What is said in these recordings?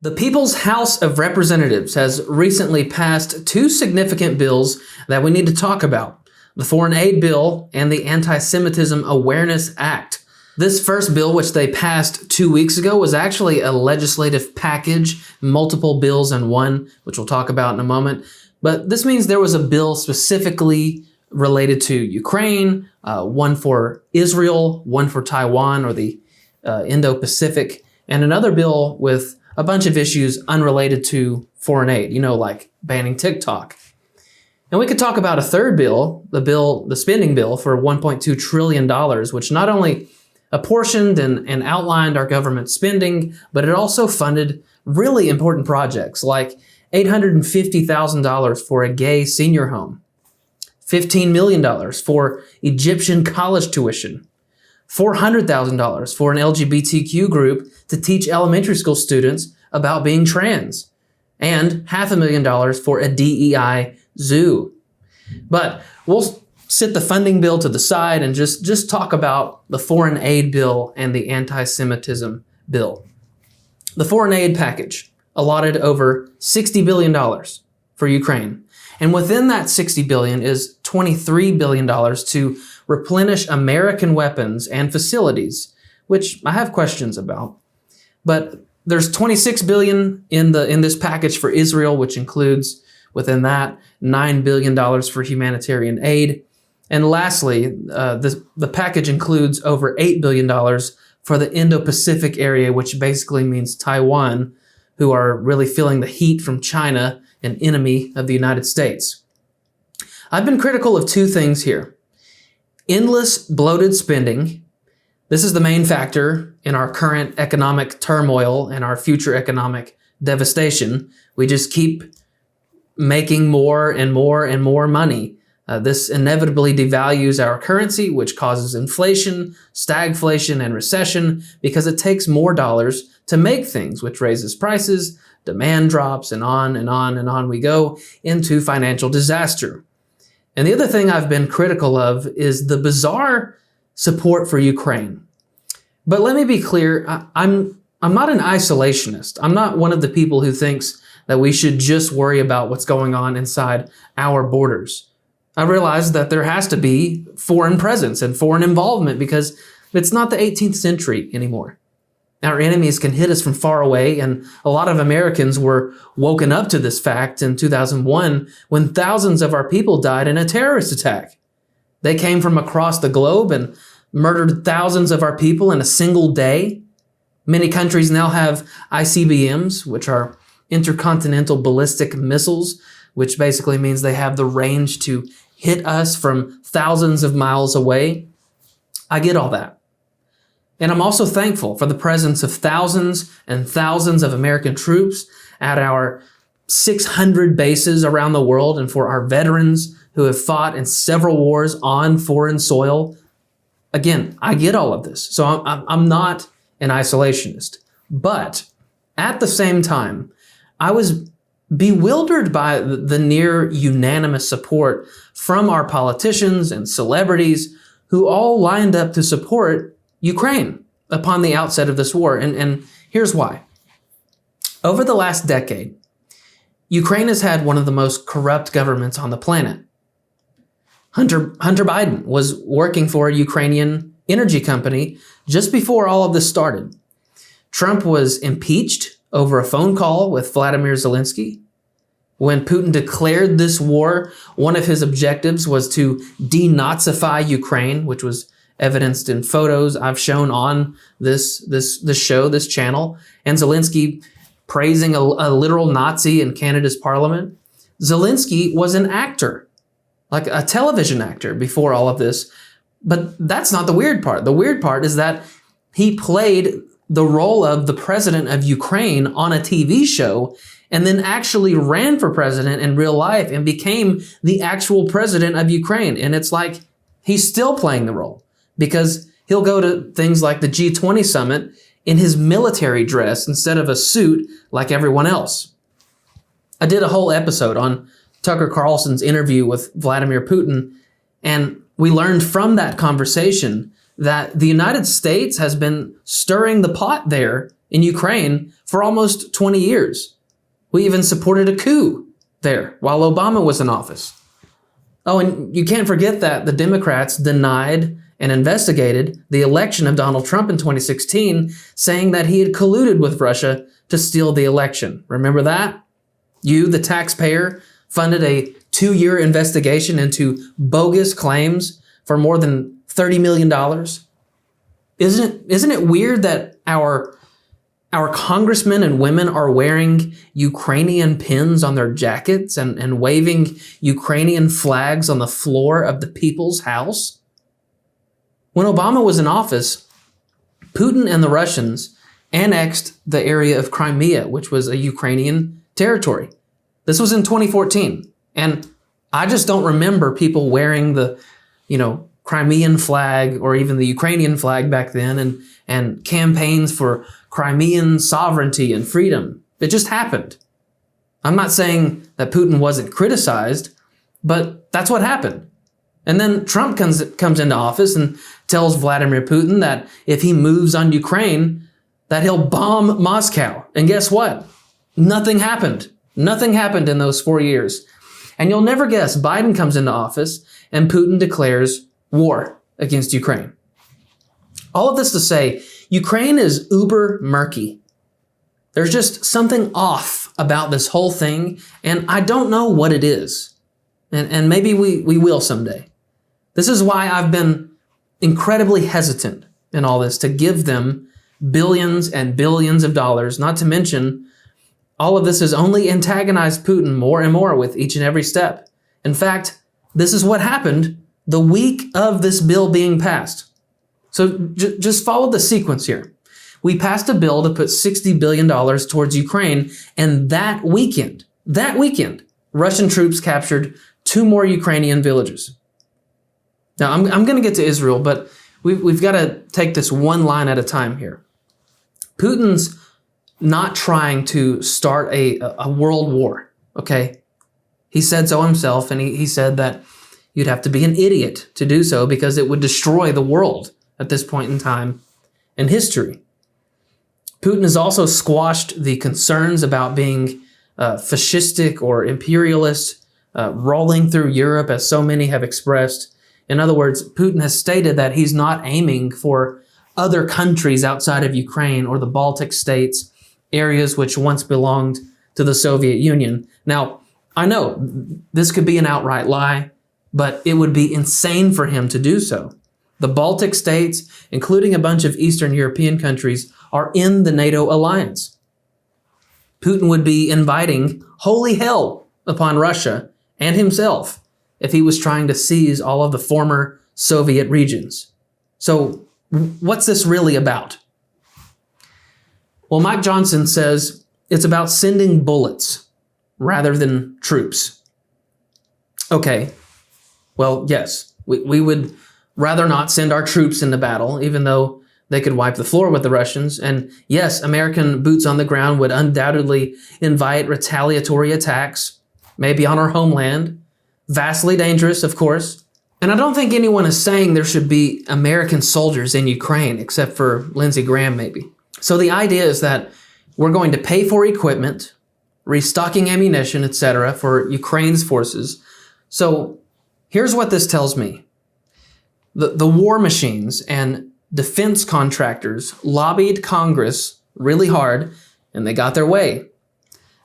The People's House of Representatives has recently passed two significant bills that we need to talk about: the Foreign Aid Bill and the Anti-Semitism Awareness Act. This first bill, which they passed 2 weeks ago, was actually a legislative package, multiple bills in one, which we'll talk about in a moment. But this means there was a bill specifically related to Ukraine, one for Israel, one for Taiwan or the Indo-Pacific, and another bill with a bunch of issues unrelated to foreign aid, like banning TikTok. And we could talk about a third bill, the spending bill for $1.2 trillion, which not only apportioned and outlined our government spending, but it also funded really important projects like $850,000 for a gay senior home, $15 million for Egyptian college tuition, $400,000 for an LGBTQ group to teach elementary school students about being trans, and $500,000 for a DEI zoo. But we'll sit the funding bill to the side and just talk about the foreign aid bill and the anti-Semitism bill. The foreign aid package allotted over $60 billion for Ukraine. And within that $60 billion is $23 billion to replenish American weapons and facilities, which I have questions about. But there's $26 billion in this package for Israel, which includes within that $9 billion for humanitarian aid. And lastly, the package includes over $8 billion for the Indo-Pacific area, which basically means Taiwan, who are really feeling the heat from China, an enemy of the United States. I've been critical of two things here: endless bloated spending. This is the main factor in our current economic turmoil and our future economic devastation. We just keep making more and more and more money. This inevitably devalues our currency, which causes inflation, stagflation, and recession because it takes more dollars to make things, which raises prices, demand drops, and on and on and on we go into financial disaster. And the other thing I've been critical of is the bizarre support for Ukraine. But let me be clear, I'm not an isolationist. I'm not one of the people who thinks that we should just worry about what's going on inside our borders. I realize that there has to be foreign presence and foreign involvement because it's not the 18th century anymore. Our enemies can hit us from far away, and a lot of Americans were woken up to this fact in 2001 when thousands of our people died in a terrorist attack. They came from across the globe and murdered thousands of our people in a single day. Many countries now have ICBMs, which are intercontinental ballistic missiles, which basically means they have the range to hit us from thousands of miles away. I get all that. And I'm also thankful for the presence of thousands and thousands of American troops at our 600 bases around the world, and for our veterans who have fought in several wars on foreign soil. Again, I get all of this. So I'm not an isolationist. But at the same time, I was bewildered by the near unanimous support from our politicians and celebrities who all lined up to support Ukraine upon the outset of this war. And here's why. Over the last decade, Ukraine has had one of the most corrupt governments on the planet. Hunter Biden was working for a Ukrainian energy company just before all of this started. Trump was impeached over a phone call with Vladimir Zelensky. When Putin declared this war, one of his objectives was to denazify Ukraine, which was evidenced in photos I've shown on this show, this channel, and Zelensky praising a literal Nazi in Canada's parliament. Zelensky was an actor, like a television actor before all of this. But that's not the weird part. The weird part is that he played the role of the president of Ukraine on a TV show and then actually ran for president in real life and became the actual president of Ukraine. And it's like he's still playing the role because he'll go to things like the G20 summit in his military dress instead of a suit like everyone else. I did a whole episode on Tucker Carlson's interview with Vladimir Putin, and we learned from that conversation that the United States has been stirring the pot there in Ukraine for almost 20 years. We even supported a coup there while Obama was in office. Oh, and you can't forget that the Democrats denied and investigated the election of Donald Trump in 2016, saying that he had colluded with Russia to steal the election. Remember that? You, the taxpayer, funded a 2-year investigation into bogus claims for more than $30 million. Isn't it weird that our congressmen and women are wearing Ukrainian pins on their jackets and waving Ukrainian flags on the floor of the People's House? When Obama was in office, Putin and the Russians annexed the area of Crimea, which was a Ukrainian territory. This was in 2014. And I just don't remember people wearing the, Crimean flag or even the Ukrainian flag back then and campaigns for Crimean sovereignty and freedom. It just happened. I'm not saying that Putin wasn't criticized, but that's what happened. And then Trump comes into office and tells Vladimir Putin that if he moves on Ukraine, that he'll bomb Moscow. And guess what? Nothing happened. Nothing happened in those 4 years. And you'll never guess, Biden comes into office and Putin declares war against Ukraine. All of this to say, Ukraine is uber murky. There's just something off about this whole thing, and I don't know what it is. And maybe we will someday. This is why I've been incredibly hesitant in all this to give them billions and billions of dollars, not to mention all of this has only antagonized Putin more and more with each and every step. In fact, this is what happened the week of this bill being passed. So just follow the sequence here. We passed a bill to put $60 billion towards Ukraine, and that weekend, Russian troops captured 2 more Ukrainian villages. Now, I'm going to get to Israel, but we've got to take this one line at a time here. Putin's not trying to start a world war, okay? He said so himself, and he said that you'd have to be an idiot to do so because it would destroy the world at this point in time in history. Putin has also squashed the concerns about being fascistic or imperialist, rolling through Europe, as so many have expressed. In other words, Putin has stated that he's not aiming for other countries outside of Ukraine or the Baltic states, areas which once belonged to the Soviet Union. Now, I know this could be an outright lie, but it would be insane for him to do so. The Baltic states, including a bunch of Eastern European countries, are in the NATO alliance. Putin would be inviting holy hell upon Russia and himself if he was trying to seize all of the former Soviet regions. So what's this really about? Well, Mike Johnson says it's about sending bullets rather than troops. Okay, well, yes, we would rather not send our troops into battle, even though they could wipe the floor with the Russians. And yes, American boots on the ground would undoubtedly invite retaliatory attacks, maybe on our homeland. Vastly dangerous, of course. And I don't think anyone is saying there should be American soldiers in Ukraine, except for Lindsey Graham, maybe. So the idea is that we're going to pay for equipment, restocking ammunition, etc., for Ukraine's forces. So here's what this tells me. The war machines and defense contractors lobbied Congress really hard, and they got their way.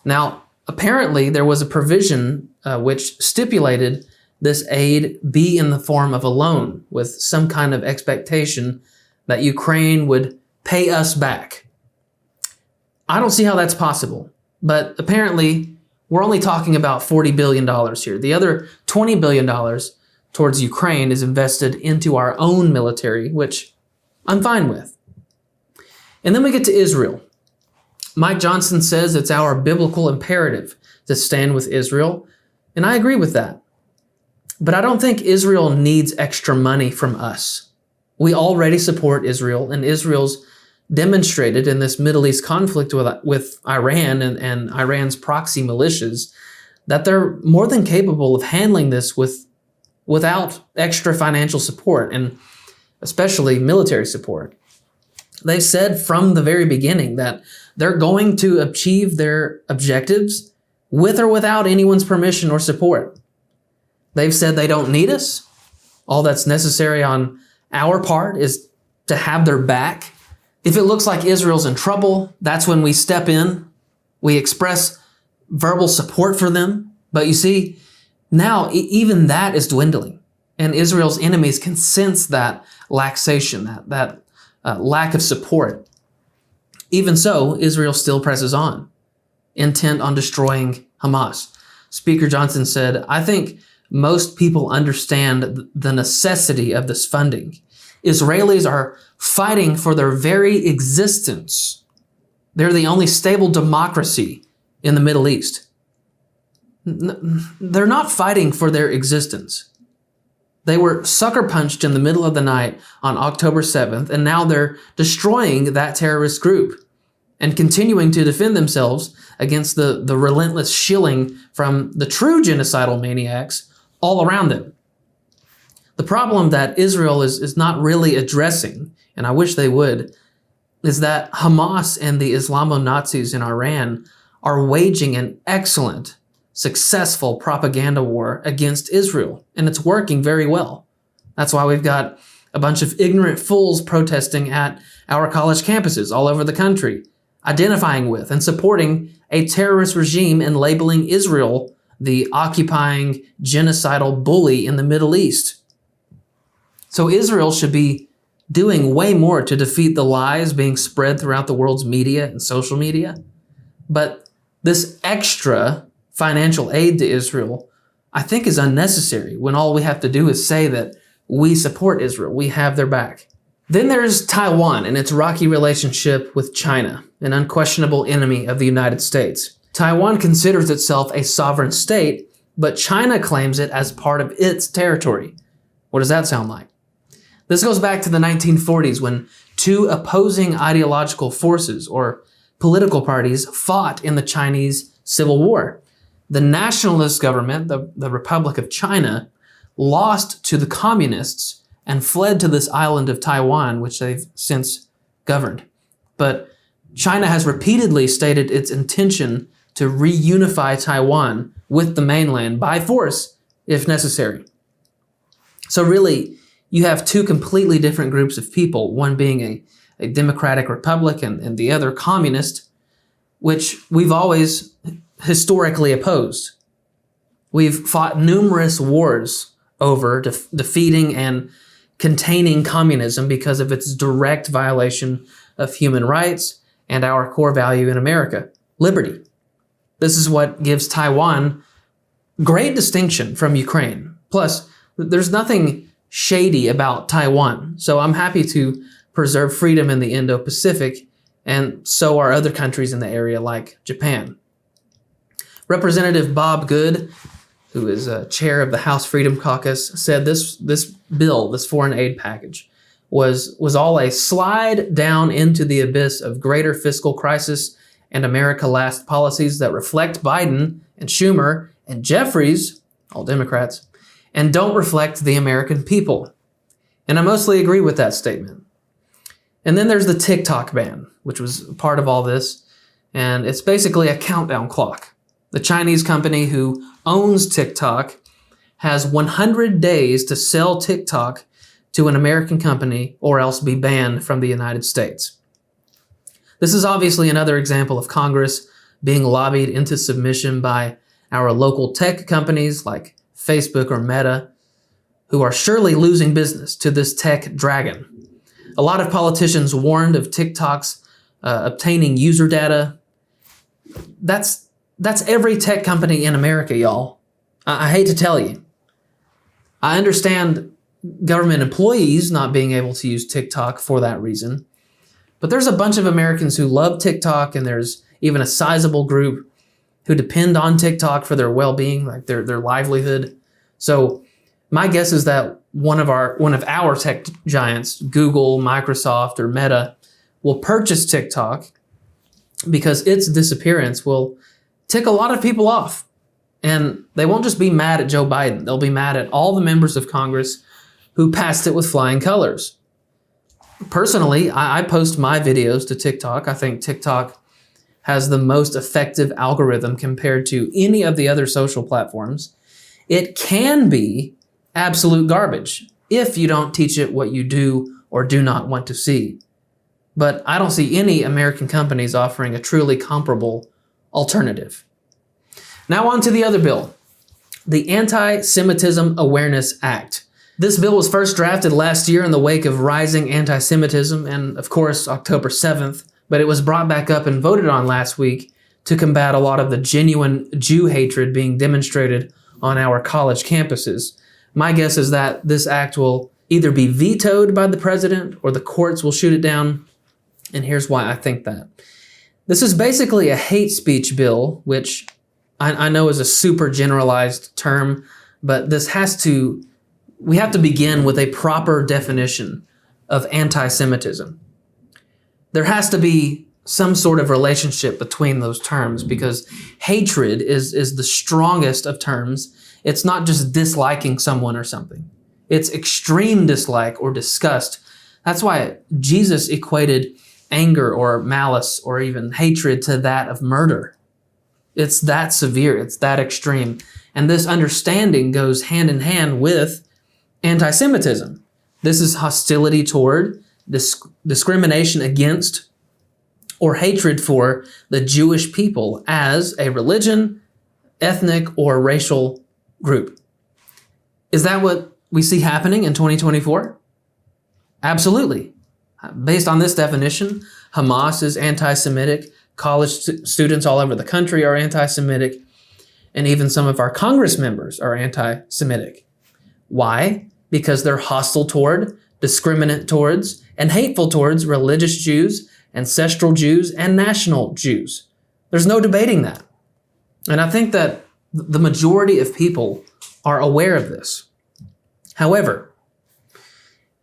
Now, apparently, there was a provision which stipulated this aid be in the form of a loan with some kind of expectation that Ukraine would pay us back. I don't see how that's possible, but apparently we're only talking about $40 billion here. The other $20 billion towards Ukraine is invested into our own military, which I'm fine with. And then we get to Israel. Mike Johnson says it's our biblical imperative to stand with Israel, and I agree with that. But I don't think Israel needs extra money from us. We already support Israel, and Israel's demonstrated in this Middle East conflict with Iran and Iran's proxy militias that they're more than capable of handling this without extra financial support, and especially military support. They've said from the very beginning that they're going to achieve their objectives with or without anyone's permission or support. They've said they don't need us. All that's necessary on our part is to have their back. If it looks like Israel's in trouble, that's when we step in. We express verbal support for them. But you see, now even that is dwindling. And Israel's enemies can sense that laxation, that lack of support. Even so, Israel still presses on, intent on destroying Hamas. Speaker Johnson said, "I think most people understand the necessity of this funding. Israelis are fighting for their very existence. They're the only stable democracy in the Middle East." They're not fighting for their existence. They were sucker punched in the middle of the night on October 7th, and now they're destroying that terrorist group and continuing to defend themselves against the relentless shilling from the true genocidal maniacs all around them. The problem that Israel is not really addressing, and I wish they would, is that Hamas and the Islamo-Nazis in Iran are waging an excellent, successful propaganda war against Israel, and it's working very well. That's why we've got a bunch of ignorant fools protesting at our college campuses all over the country, identifying with and supporting a terrorist regime and labeling Israel the occupying, genocidal bully in the Middle East. So Israel should be doing way more to defeat the lies being spread throughout the world's media and social media. But this extra financial aid to Israel, I think, is unnecessary when all we have to do is say that we support Israel, we have their back. Then there's Taiwan and its rocky relationship with China, an unquestionable enemy of the United States. Taiwan considers itself a sovereign state, but China claims it as part of its territory. What does that sound like? This goes back to the 1940s when two opposing ideological forces or political parties fought in the Chinese Civil War. The nationalist government, the Republic of China, lost to the communists and fled to this island of Taiwan, which they've since governed. But China has repeatedly stated its intention to reunify Taiwan with the mainland by force, if necessary. So really, you have two completely different groups of people, one being a democratic republic and the other communist, which we've always historically opposed. We've fought numerous wars over defeating and containing communism because of its direct violation of human rights and our core value in America, liberty. This is what gives Taiwan great distinction from Ukraine. Plus, there's nothing shady about Taiwan, so I'm happy to preserve freedom in the Indo-Pacific, and so are other countries in the area like Japan. Representative Bob Good, who is chair of the House Freedom Caucus, said this bill, this foreign aid package, was all a slide down into the abyss of greater fiscal crisis and America Last policies that reflect Biden and Schumer and Jeffries, all Democrats, and don't reflect the American people. And I mostly agree with that statement. And then there's the TikTok ban, which was part of all this, and it's basically a countdown clock. The Chinese company who owns TikTok has 100 days to sell TikTok to an American company or else be banned from the United States. This is obviously another example of Congress being lobbied into submission by our local tech companies like Facebook or Meta, who are surely losing business to this tech dragon. A lot of politicians warned of TikTok's obtaining user data. That's every tech company in America, y'all. I hate to tell you. I understand government employees not being able to use TikTok for that reason, but there's a bunch of Americans who love TikTok, and there's even a sizable group who depend on TikTok for their well-being, like their livelihood. So my guess is that one of our tech giants, Google, Microsoft, or Meta, will purchase TikTok because its disappearance will tick a lot of people off. And they won't just be mad at Joe Biden. They'll be mad at all the members of Congress who passed it with flying colors. Personally, I post my videos to TikTok. I think TikTok has the most effective algorithm compared to any of the other social platforms. It can be absolute garbage if you don't teach it what you do or do not want to see. But I don't see any American companies offering a truly comparable alternative. Now on to the other bill, the Anti-Semitism Awareness Act. This bill was first drafted last year in the wake of rising anti-Semitism and, of course, October 7th, but it was brought back up and voted on last week to combat a lot of the genuine Jew hatred being demonstrated on our college campuses. My guess is that this act will either be vetoed by the president or the courts will shoot it down, and here's why I think that. This is basically a hate speech bill, which I know is a super generalized term, but we have to begin with a proper definition of anti-Semitism. There has to be some sort of relationship between those terms because hatred is the strongest of terms. It's not just disliking someone or something. It's extreme dislike or disgust. That's why Jesus equated anger or malice or even hatred to that of murder. It's that severe. It's that extreme. And this understanding goes hand in hand with anti-Semitism. This is hostility toward, discrimination against, or hatred for the Jewish people as a religion, ethnic, or racial group. Is that what we see happening in 2024? Absolutely. Based on this definition, Hamas is anti-Semitic, college students all over the country are anti-Semitic, and even some of our Congress members are anti-Semitic. Why? Because they're hostile toward, discriminant towards, and hateful towards religious Jews, ancestral Jews, and national Jews. There's no debating that. And I think that the majority of people are aware of this. However,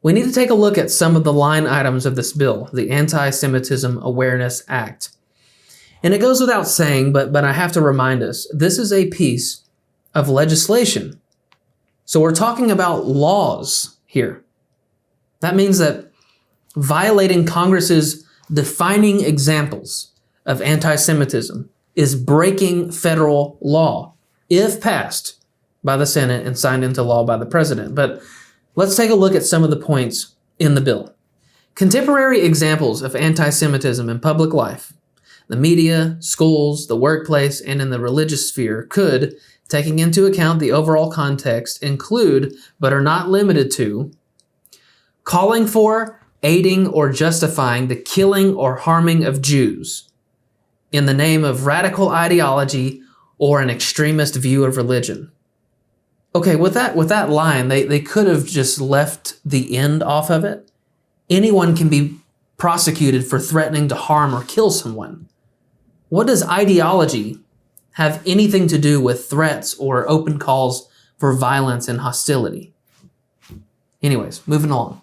we need to take a look at some of the line items of this bill, the Anti-Semitism Awareness Act. And it goes without saying, but I have to remind us, this is a piece of legislation. So we're talking about laws here. That means that violating Congress's defining examples of anti-Semitism is breaking federal law, if passed by the Senate and signed into law by the president. But let's take a look at some of the points in the bill. Contemporary examples of anti-Semitism in public life, the media, schools, the workplace, and in the religious sphere could, taking into account the overall context, include, but are not limited to, calling for, aiding, or justifying the killing or harming of Jews in the name of radical ideology or an extremist view of religion. Okay, with that line, they could have just left the end off of it. Anyone can be prosecuted for threatening to harm or kill someone. What does ideology have anything to do with threats or open calls for violence and hostility? Anyways, moving along.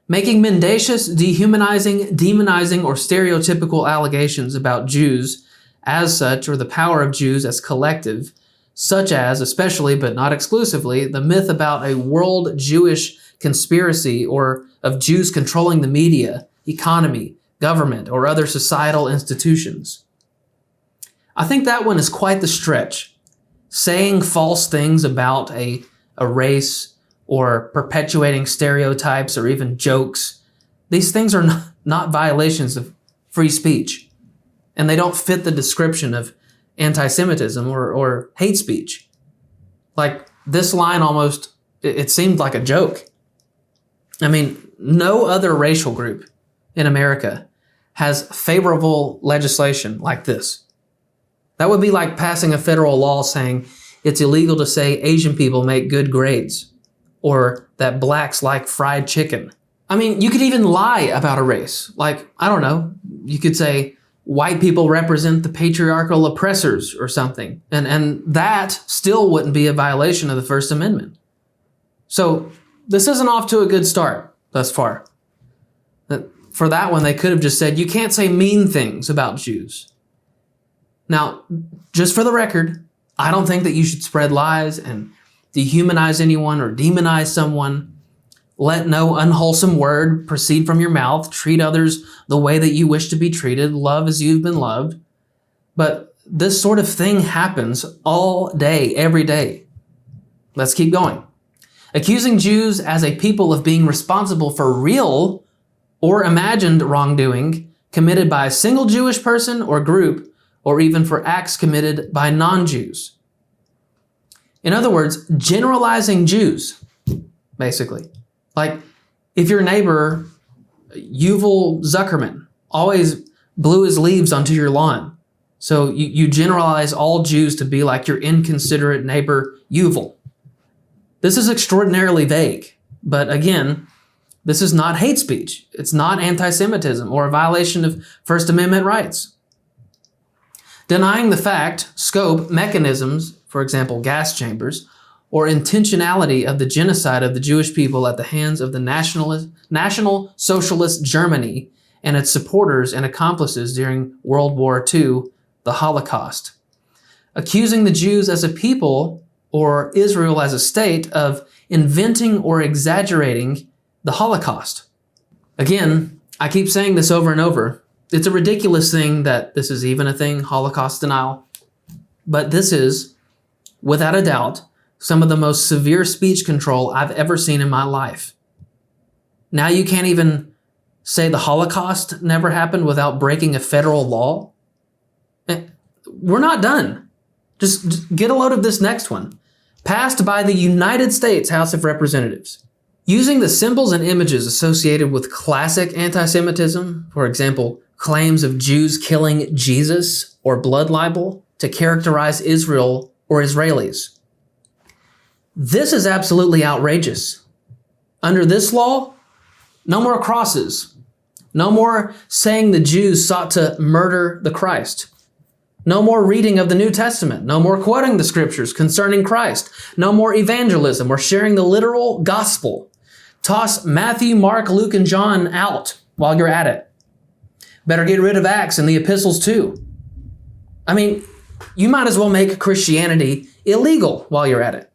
Making mendacious, dehumanizing, demonizing, or stereotypical allegations about Jews as such, or the power of Jews as collective, such as, especially but not exclusively, the myth about a world Jewish conspiracy or of Jews controlling the media, economy, government, or other societal institutions. I think that one is quite the stretch. Saying false things about a race or perpetuating stereotypes or even jokes, these things are not violations of free speech, and they don't fit the description of anti-Semitism or hate speech. Like this line almost, it seemed like a joke. I mean, no other racial group in America has favorable legislation like this. That would be like passing a federal law saying it's illegal to say Asian people make good grades or that blacks like fried chicken. I mean, you could even lie about a race. Like, I don't know, you could say white people represent the patriarchal oppressors or something. And that still wouldn't be a violation of the First Amendment. So this isn't off to a good start thus far. For that one, they could have just said, you can't say mean things about Jews. Now, just for the record, I don't think that you should spread lies and dehumanize anyone or demonize someone Let no unwholesome word proceed from your mouth. Treat others the way that you wish to be treated. Love as you've been loved. But this sort of thing happens all day, every day. Let's keep going. Accusing Jews as a people of being responsible for real or imagined wrongdoing committed by a single Jewish person or group, or even for acts committed by non-Jews. In other words, generalizing Jews, basically. Like if your neighbor, Yuval Zuckerman, always blew his leaves onto your lawn, so you generalize all Jews to be like your inconsiderate neighbor, Yuval. This is extraordinarily vague, but again, this is not hate speech. It's not anti-Semitism or a violation of First Amendment rights. Denying the fact, scope, mechanisms, for example, gas chambers, or intentionality of the genocide of the Jewish people at the hands of the National Socialist Germany and its supporters and accomplices during World War II, the Holocaust. Accusing the Jews as a people or Israel as a state of inventing or exaggerating the Holocaust. Again, I keep saying this over and over. It's a ridiculous thing that this is even a thing, Holocaust denial. But this is, without a doubt, some of the most severe speech control I've ever seen in my life. Now you can't even say the Holocaust never happened without breaking a federal law? We're not done. Just get a load of this next one. Passed by the United States House of Representatives. Using the symbols and images associated with classic anti-Semitism, for example, claims of Jews killing Jesus or blood libel, to characterize Israel or Israelis. This is absolutely outrageous. Under this law, no more crosses. No more saying the Jews sought to murder the Christ. No more reading of the New Testament. No more quoting the scriptures concerning Christ. No more evangelism or sharing the literal gospel. Toss Matthew, Mark, Luke, and John out while you're at it. Better get rid of Acts and the epistles too. I mean, you might as well make Christianity illegal while you're at it.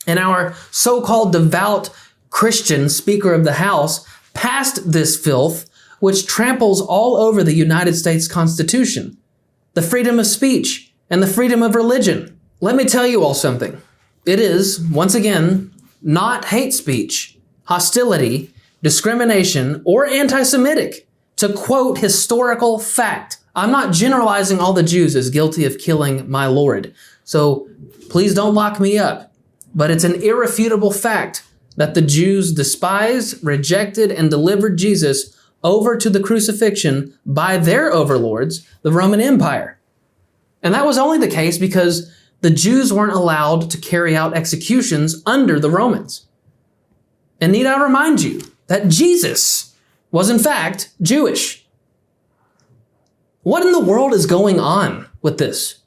And our so-called devout Christian Speaker of the House passed this filth, which tramples all over the United States Constitution, the freedom of speech, and the freedom of religion. Let me tell you all something. It is, once again, not hate speech, hostility, discrimination, or anti-Semitic to quote historical fact. I'm not generalizing all the Jews as guilty of killing my Lord, so please don't lock me up. But it's an irrefutable fact that the Jews despised, rejected, and delivered Jesus over to the crucifixion by their overlords, the Roman Empire. And that was only the case because the Jews weren't allowed to carry out executions under the Romans. And need I remind you that Jesus was in fact Jewish. What in the world is going on with this?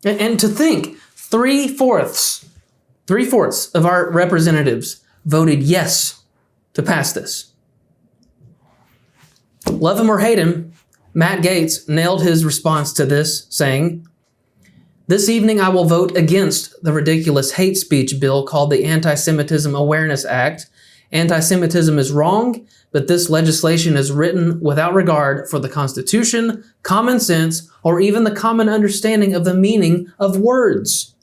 And to think, three-fourths of our representatives voted yes to pass this. Love him or hate him, Matt Gaetz nailed his response to this, saying, "This evening I will vote against the ridiculous hate speech bill called the Anti-Semitism Awareness Act. Anti-Semitism is wrong, but this legislation is written without regard for the Constitution, common sense, or even the common understanding of the meaning of words.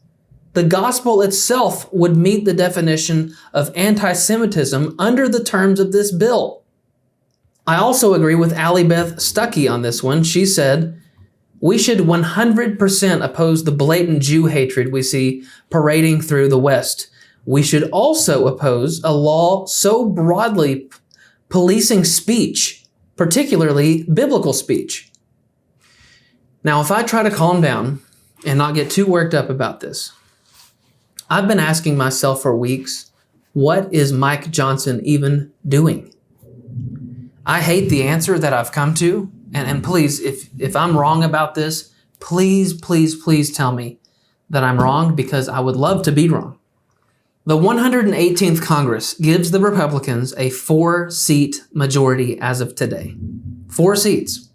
The gospel itself would meet the definition of anti-Semitism under the terms of this bill." I also agree with Allie Beth Stuckey on this one. She said, "We should 100% oppose the blatant Jew hatred we see parading through the West. We should also oppose a law so broadly policing speech, particularly biblical speech." Now, if I try to calm down and not get too worked up about this, I've been asking myself for weeks, what is Mike Johnson even doing? I hate the answer that I've come to, and please, if I'm wrong about this, please tell me that I'm wrong, because I would love to be wrong. The 118th Congress gives the Republicans a 4-seat majority as of today. 4 seats.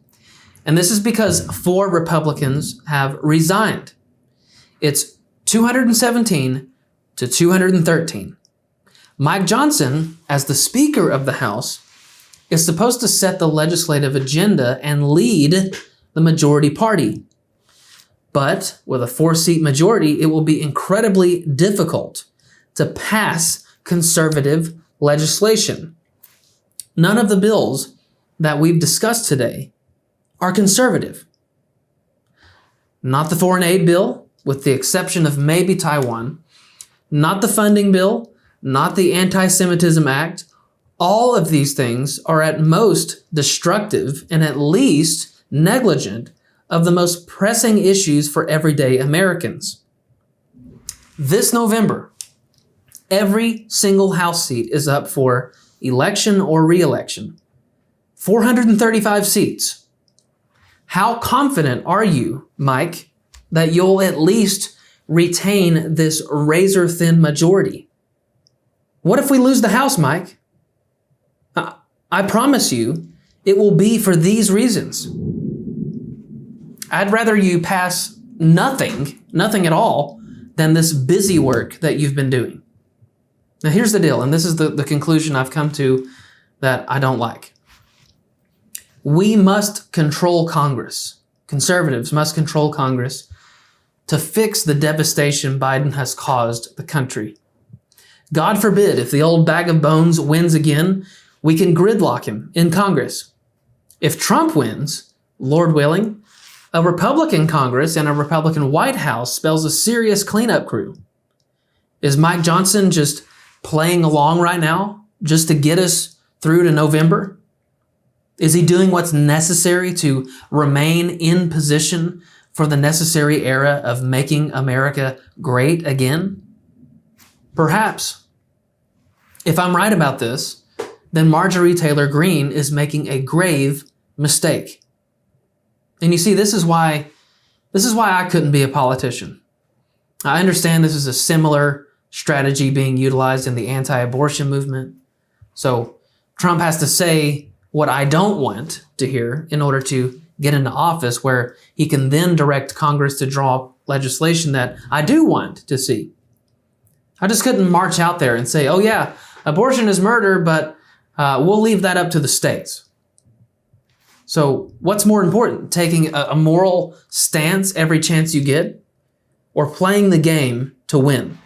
And this is because 4 Republicans have resigned. It's 217 to 213. Mike Johnson, as the Speaker of the House, is supposed to set the legislative agenda and lead the majority party. But with a 4-seat majority, it will be incredibly difficult to pass conservative legislation. None of the bills that we've discussed today are conservative. Not the foreign aid bill, with the exception of maybe Taiwan. Not the funding bill, not the Anti-Semitism Act. All of these things are at most destructive and at least negligent of the most pressing issues for everyday Americans. This November, every single House seat is up for election or re-election. 435 seats. How confident are you, Mike, that you'll at least retain this razor-thin majority? What if we lose the House, Mike? I promise you, it will be for these reasons. I'd rather you pass nothing at all, than this busy work that you've been doing. Now here's the deal, and this is the conclusion I've come to that I don't like. We must control Congress. Conservatives must control Congress to fix the devastation Biden has caused the country. God forbid, if the old bag of bones wins again, we can gridlock him in Congress. If Trump wins, Lord willing, a Republican Congress and a Republican White House spells a serious cleanup crew. Is Mike Johnson just playing along right now just to get us through to November? Is he doing what's necessary to remain in position for the necessary era of making America great again? Perhaps. If I'm right about this, then Marjorie Taylor Greene is making a grave mistake. And you see, this is why I couldn't be a politician. I understand this is a similar strategy being utilized in the anti-abortion movement. So Trump has to say what I don't want to hear in order to get into office, where he can then direct Congress to draw legislation that I do want to see. I just couldn't march out there and say, oh yeah, abortion is murder, but we'll leave that up to the states. So what's more important, taking a moral stance every chance you get, or playing the game to win?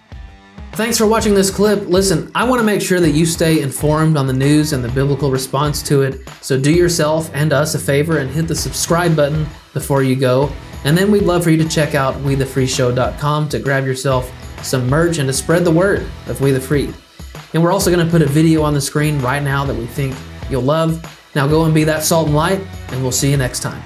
Thanks for watching this clip. Listen, I want to make sure that you stay informed on the news and the biblical response to it. So do yourself and us a favor and hit the subscribe button before you go. And then we'd love for you to check out WeTheFreeShow.com to grab yourself some merch and to spread the word of We The Free. And we're also going to put a video on the screen right now that we think you'll love. Now go and be that salt and light, and we'll see you next time.